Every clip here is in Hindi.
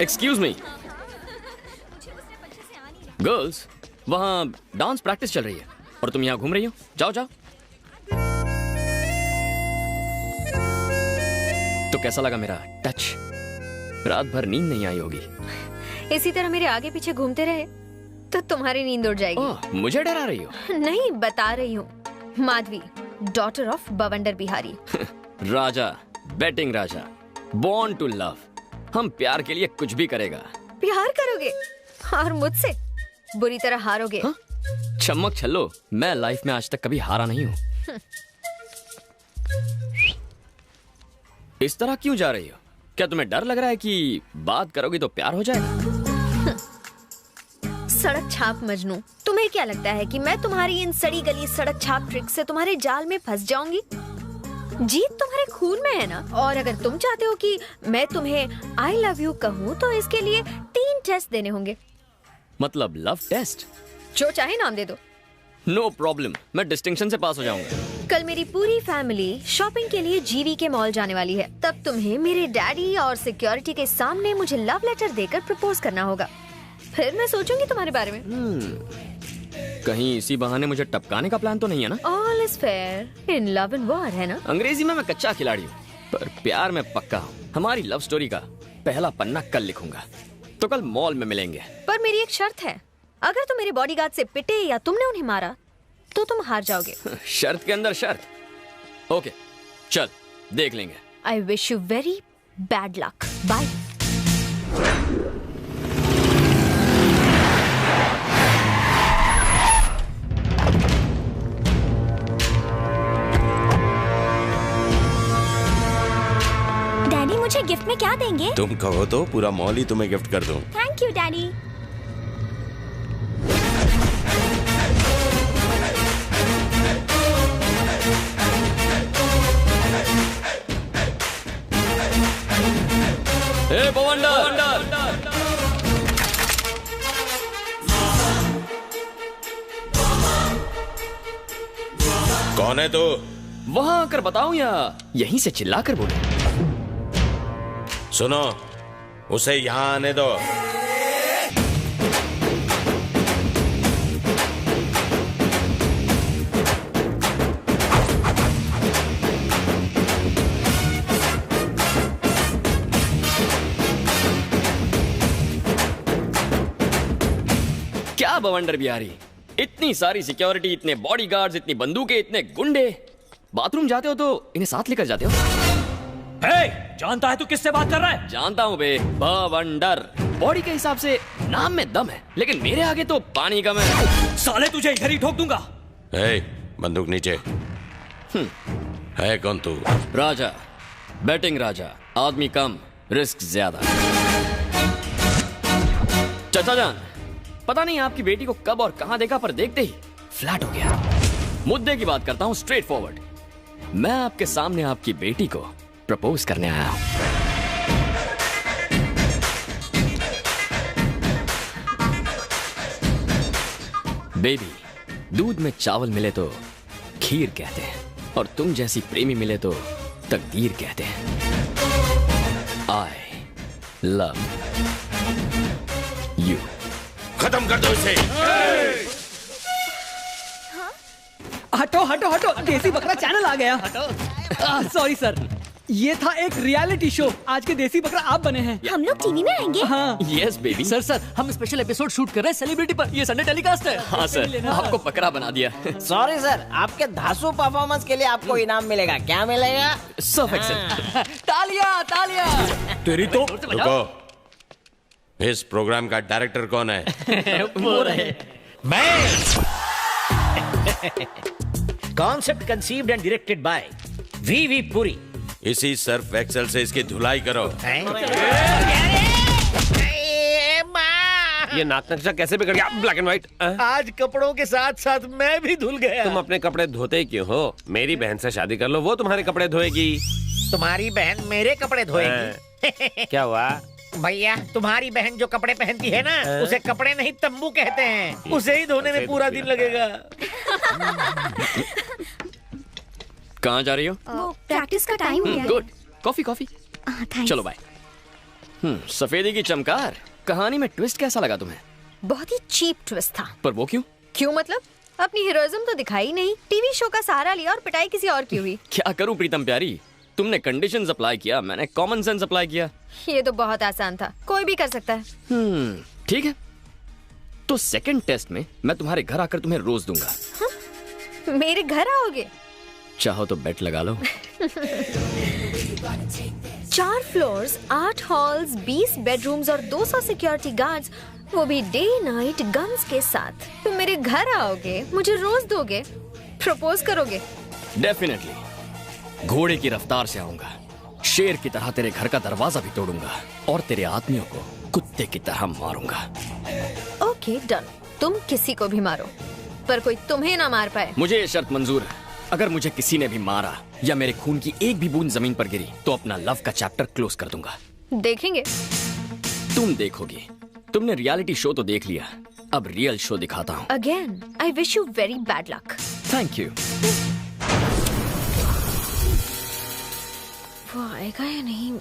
एक्सक्यूज मी गर्ल्स, वहाँ डांस प्रैक्टिस चल रही है और तुम यहाँ घूम रही हो। जाओ जाओ। तो कैसा लगा मेरा टच? रात भर नींद नहीं आई होगी। इसी तरह मेरे आगे पीछे घूमते रहे तो तुम्हारी नींद उड़ जाएगी। ओह, मुझे डरा रही हो? नहीं, बता रही हूँ। Madhavi, daughter of Bawandar Bihari. Raja, batting Raja, born to love. हम प्यार के लिए कुछ भी करेगा। प्यार करोगे और मुझसे बुरी तरह हारोगे। हाँ? चमक छल्लो, मैं लाइफ में आज तक कभी हारा नहीं हूँ। इस तरह क्यों जा रही हो? क्या तुम्हें डर लग रहा है कि बात करोगी तो प्यार हो जाएगा? सड़क छाप मजनू, तुम्हें क्या लगता है कि मैं तुम्हारी इन सड़ी गली सड़क छाप ट्रिक से तुम्हारे जाल में फंस जाऊंगी? जीत तुम्हारे खून में है ना। और अगर तुम चाहते हो कि मैं तुम्हें आई लव यू कहूँ तो इसके लिए 3 टेस्ट देने होंगे। मतलब लव टेस्ट? जो चाहे नाम दे दो। नो प्रॉब्लम, मैं डिस्टिंक्शन से पास हो जाऊंगा। कल मेरी पूरी फैमिली शॉपिंग के लिए जीवी के मॉल जाने वाली है। तब तुम्हें मेरे डैडी और सिक्योरिटी के सामने मुझे लव लेटर देकर प्रपोज करना होगा। फिर मैं सोचूंगी तुम्हारे बारे में। कहीं इसी बहाने मुझे टपकाने का प्लान तो नहीं है ना? All is fair in love and war, है ना? अंग्रेजी में मैं कच्चा खिलाड़ी हूँ, पर प्यार में पक्का हूँ। हमारी लव स्टोरी का पहला पन्ना कल लिखूंगा, तो कल मॉल में मिलेंगे। पर मेरी एक शर्त है, अगर तुम मेरे बॉडीगार्ड से पिटे या तुमने उन्हें मारा तो तुम हार जाओगे। शर्त के अंदर शर्त। ओके, चल देख लेंगे। I wish you very bad luck. Bye. Daddy, मुझे गिफ्ट में क्या देंगे? तुम कहो तो पूरा मॉल ही तुम्हें गिफ्ट कर दूं। Thank you daddy. ए बवंडर! कौन है तू? वहां आकर बताऊं या यहीं से चिल्लाकर बोलूं? सुनो, उसे यहाँ आने दो। क्या बवंडर बिहारी, इतनी सारी सिक्योरिटी, इतने बॉडीगार्ड्स, इतनी बंदूकें, इतने गुंडे। बाथरूम जाते हो तो इन्हें साथ लेकर जाते हो? जानता है तू किससे बात कर रहा है? जानता हूँ बे, बवंडर। बॉडी के हिसाब से नाम में दम है, लेकिन मेरे आगे तो पानी कम है। साले तुझे इधर ही ठोक दूंगा। बंदूक नीचे। है कौन तू? राजा, बैटिंग राजा, आदमी कम, रिस्क ज्यादा। चाचा जान, पता नहीं आपकी बेटी को कब और कहां देखा, पर देखते ही फ्लैट हो गया। मुद्दे की बात करता हूं, स्ट्रेट फॉरवर्ड। मैं आपके सामने आपकी बेटी को प्रपोज करने आया हूं। बेबी, दूध में चावल मिले तो खीर कहते हैं, और तुम जैसी प्रेमी मिले तो तकदीर कहते हैं। I love you. खत्म कर दो इसे। हटो हटो हटो, देसी बकरा चैनल आ गया। सॉरी सर, ये था एक रियलिटी शो। आज के देसी बकरा आप बने हैं। हम लोग टीवी में आएंगे? हाँ। Yes baby. सर हम स्पेशल एपिसोड शूट कर रहे हैं सेलिब्रिटी पर। ये संडे टेलीकास्ट है। हाँ सर, आपको बकरा बना दिया। सॉरी सर, आपके धांसू परफॉर्मेंस के लिए आपको इनाम मिलेगा। क्या मिलेगा? सब एक्सेल। तालियां तालियां। तेरी तो रुको, इस प्रोग्राम का डायरेक्टर कौन है? वो रहे मैं। Concept conceived and directed by V Puri. इसी सर्फ एक्सेल से इसकी धुलाई करो। ये नाक नक्शा कैसे बिगड़ गया? Black and white. आज कपड़ों के साथ साथ मैं भी धुल गया। तुम अपने कपड़े धोते क्यों हो? मेरी बहन से शादी कर लो, वो तुम्हारे कपड़े धोएगी। तुम्हारी बहन मेरे कपड़े धोएगी? क्या हुआ भैया? तुम्हारी बहन जो कपड़े पहनती है ना, उसे कपड़े नहीं तंबू कहते हैं। उसे ही धोने में पूरा दिन लगेगा। कहाँ जा रही हो? प्रैक्टिस का टाइम हो गया। Good, coffee coffee. थैंक्स। चलो बाय। सफेदी की चमकार। कहानी में ट्विस्ट कैसा लगा तुम्हें? बहुत ही चीप ट्विस्ट था। पर वो क्यों? क्यों मतलब? अपनी हीरोइज्म तो दिखाई नहीं, टीवी शो का सहारा लिया और पिटाई किसी और की हुई। क्या करूं प्रीतम प्यारी, तुमने कंडीशंस अप्लाई किया, मैंने कॉमन सेंस अप्लाई किया। ये तो बहुत आसान था, कोई भी कर सकता है। ठीक है, तो सेकंड टेस्ट में मैं तुम्हारे घर आकर तुम्हें रोज दूंगा। मेरे घर आओगे? चाहो तो बेट लगा लो। 4 फ्लोर्स, 8 हॉल्स, 20 बेडरूम्स और 200 सिक्योरिटी गार्ड्स, वो भी डे नाइट गन्स के साथ। तुम मेरे घर आओगे, मुझे रोज दोगे, प्रपोज करोगे? डेफिनेटली। घोड़े की रफ्तार से आऊंगा, शेर की तरह तेरे घर का दरवाजा भी तोड़ूंगा और तेरे आदमियों को कुत्ते की तरह मारूंगा। ओके डन, तुम किसी को भी मारो, पर कोई तुम्हें ना मार पाए। मुझे ये शर्त मंजूर है, अगर मुझे किसी ने भी मारा या मेरे खून की एक भी बूंद जमीन पर गिरी तो अपना लव का चैप्टर क्लोज कर दूंगा। देखेंगे। तुम देखोगी। तुमने रियलिटी शो तो देख लिया, अब रियल शो दिखाता हूँ। Again I wish you very bad luck. Thank you. वो आएगा या नहीं?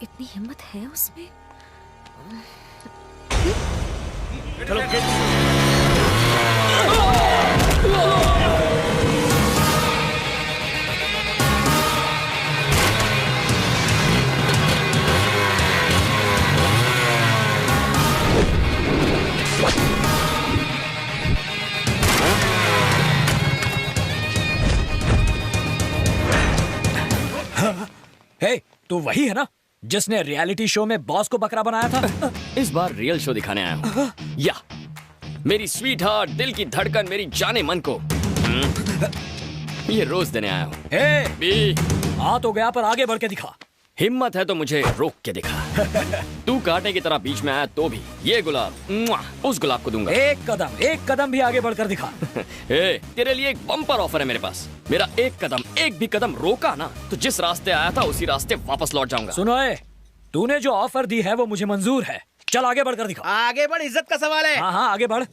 इतनी हिम्मत है उसमें? हे, तू वही है ना जिसने रियलिटी शो में बॉस को बकरा बनाया था? इस बार रियल शो दिखाने आया हूँ। या मेरी स्वीट हार्ट, दिल की धड़कन, मेरी जाने मन को ये रोज देने आया हूँ। हे, बी आ तो गया, पर आगे बढ़ के दिखा। हिम्मत है तो मुझे रोक के दिखा। तू कांटे की तरह बीच में आया तो भी ये गुलाब उस गुलाब को दूंगा। एक कदम भी आगे बढ़कर दिखा। तेरे लिए एक बम्पर ऑफर है मेरे पास। मेरा एक भी कदम रोका ना तो जिस रास्ते आया था उसी रास्ते वापस लौट जाऊंगा। सुनो, तूने जो ऑफर दी है वो मुझे मंजूर है। चल आगे बढ़कर दिखा। आगे बढ़, इज्जत का सवाल है। हाँ आगे बढ़।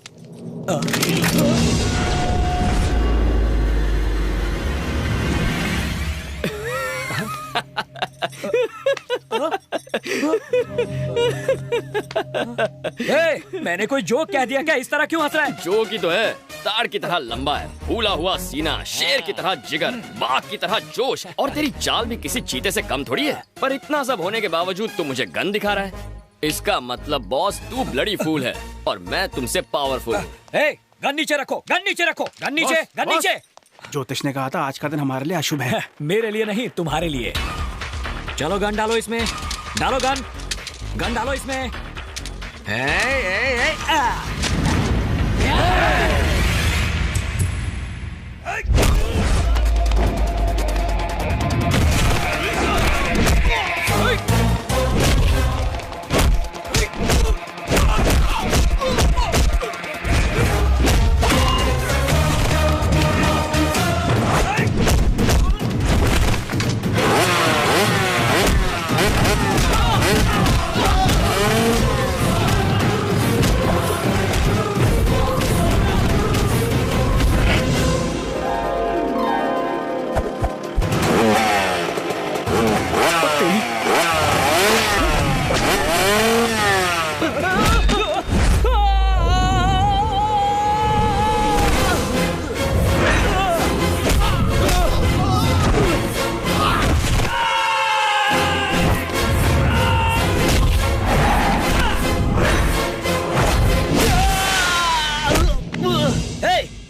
मैंने कोई जोक कह दिया क्या? इस तरह क्यों हंस रहा है? जोक ही तो है। ताड़ की तरह लंबा है, फूला हुआ सीना, शेर की तरह जिगर, बाघ की तरह जोश, और तेरी चाल भी किसी चीते से कम थोड़ी है। पर इतना सब होने के बावजूद तू मुझे गन दिखा रहा है। इसका मतलब बॉस तू ब्लडी फूल है और मैं तुमसे पावरफुल हूँ। गन नीचे रखो, गन नीचे रखो, गन नीचे, गन नीचे। ज्योतिष ने कहा था आज का दिन हमारे लिए अशुभ है। मेरे लिए नहीं, तुम्हारे लिए। चलो गन डालो इसमें, डालो गन, गन डालो इसमें।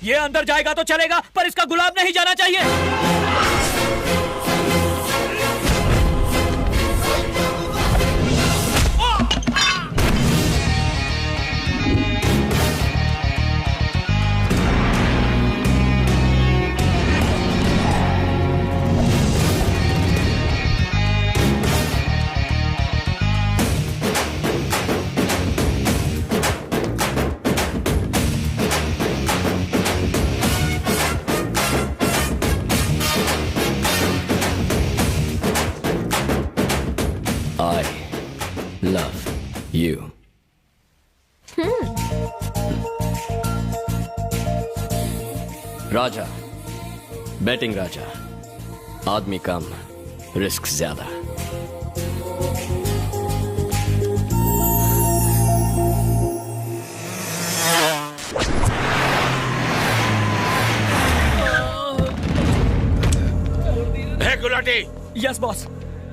ये अंदर जाएगा तो चलेगा, पर इसका गुलाब नहीं जाना चाहिए। love you. राजा, बैटिंग राजा, आदमी कम, रिस्क ज्यादा। Yes boss.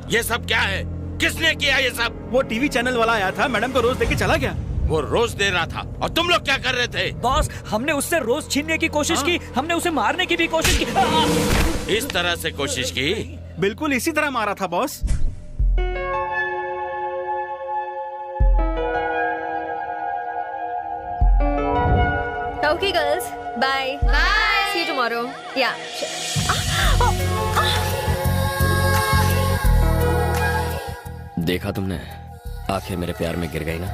ये सब क्या है? किसने किया ये सब? वो टीवी चैनल वाला आया था, मैडम को रोज देके चला गया। वो रोज दे रहा था और तुम लोग क्या कर रहे थे? बॉस, हमने उससे रोज छीनने की कोशिश की, हमने उसे मारने की भी कोशिश की। इस तरह से कोशिश की? बिल्कुल इसी तरह मारा था boss. Okay, girls. Bye. Bye. See you tomorrow. Yeah. देखा तुमने, आंखें मेरे प्यार में गिर गई ना।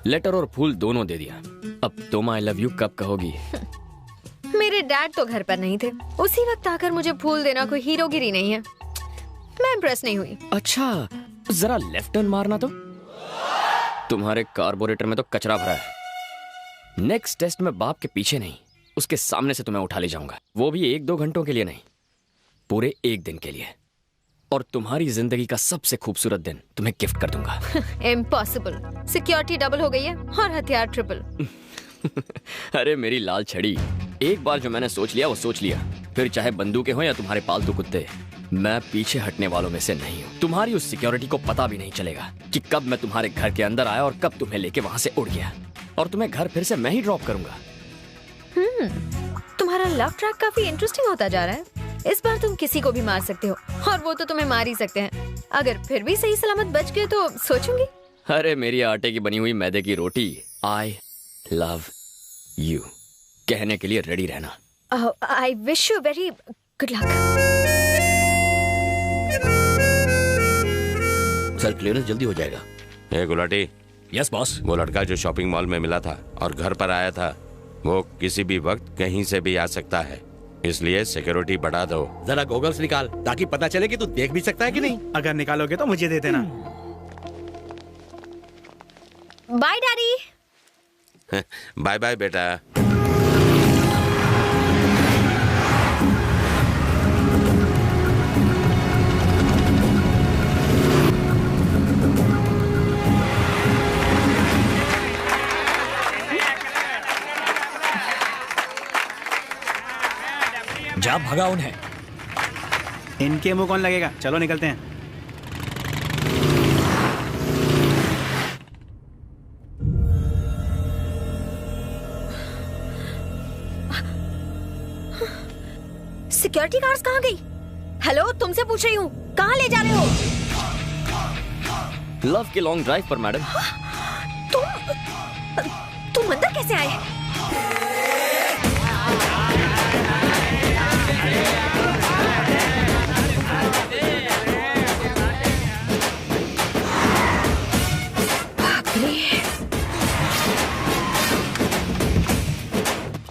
लेटर और फूल दोनों दे दिया। अब तुम आई लव यू कब कहोगी? मेरे डैड तो घर पर नहीं थे, उसी वक्त आकर मुझे फूल देना कोई हीरोगिरी नहीं है। मैं इम्प्रेस नहीं हुई। अच्छा, जरा लेफ्ट टर्न मारना तो। तुम्हारे कार्बोरेटर में तो कचरा भरा है। नेक्स्ट टेस्ट में बाप के पीछे नहीं, उसके सामने से तुम्हें उठा ले जाऊंगा। वो भी 1-2 घंटों के लिए नहीं, पूरे 1 दिन के लिए। और तुम्हारी जिंदगी का सबसे खूबसूरत दिन तुम्हें गिफ्ट कर दूंगा। इम्पॉसिबल। सिक्योरिटी डबल हो गई है और हथियार ट्रिपल। अरे मेरी लाल छड़ी, एक बार जो मैंने सोच लिया वो सोच लिया। फिर चाहे बंदूकें हो या तुम्हारे पालतू कुत्ते, मैं पीछे हटने वालों में से नहीं हूँ। तुम्हारी उस सिक्योरिटी को पता भी नहीं चलेगा कि कब मैं तुम्हारे घर के अंदर आया और कब तुम्हें लेके वहां से उड़ गया। और तुम्हें घर फिर से मैं ही ड्रॉप करूंगा। तुम्हारा लव ट्रैक काफी इंटरेस्टिंग होता जा रहा है। इस बार तुम किसी को भी मार सकते हो और वो तो तुम्हें मार ही सकते हैं। अगर फिर भी सही सलामत बच गए तो सोचूंगी। अरे मेरी आटे की बनी हुई मैदे की रोटी, आई लव यू कहने के लिए रेडी रहना। I wish you very good luck. Sir, clearance जल्दी हो जाएगा। ए गुलाटी। Yes boss. वो लड़का जो शॉपिंग मॉल में मिला था और घर पर आया था, वो किसी भी वक्त कहीं से भी आ सकता है, इसलिए सिक्योरिटी बढ़ा दो। जरा गॉगल्स निकाल ताकि पता चले कि तू देख भी सकता है कि नहीं। अगर निकालोगे तो मुझे दे देना। Bye daddy. बाय बाय बेटा। जा भगा उन्हें। इनके मुंह कौन लगेगा? चलो निकलते हैं। सिक्योरिटी गार्ड्स कहाँ गई? हेलो, तुमसे पूछ रही हूँ, कहाँ ले जा रहे हो? लव के लॉन्ग ड्राइव पर मैडम। तुम अंदर कैसे आए?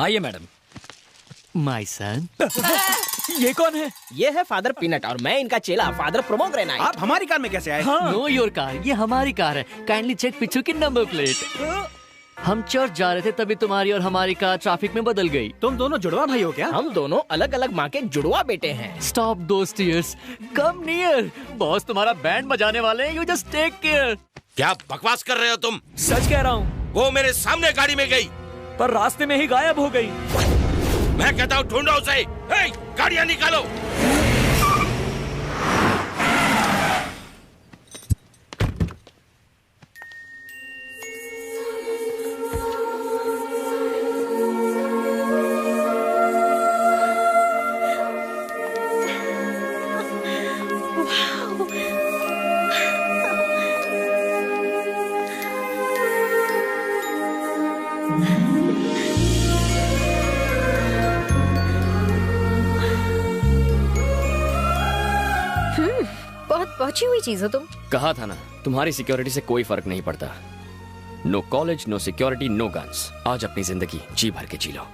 आइए मैडम। My son. ये कौन है? ये है फादर पीनट और मैं इनका चेला फादर प्रोमोग्रेनाइट। आप हमारी कार में कैसे आए? नो योर कार, ये हमारी कार है। काइंडली चेक पीछे की नंबर प्लेट। हम चर्च जा रहे थे तभी तुम्हारी और हमारी कार ट्रैफिक में बदल गई। तुम दोनों जुड़वा भाई हो क्या? हम दोनों अलग अलग माँ के जुड़वा बेटे हैं। स्टॉप दोस टीयर्स, कम नियर। बॉस तुम्हारा बैंड बजाने वाले हैं, यू जस्ट टेक केयर। क्या बकवास कर रहे हो तुम? सच कह रहा हूँ। वो मेरे सामने गाड़ी में गई पर रास्ते में ही गायब हो गई। मैं कहता हूँ ढूंढो उसे। हे, गाड़ियाँ निकालो। पहुंची हुई चीज हो तुम। कहा था ना, तुम्हारी सिक्योरिटी से कोई फर्क नहीं पड़ता। No college, no security, no guns. आज अपनी जिंदगी जी भर के जी लो।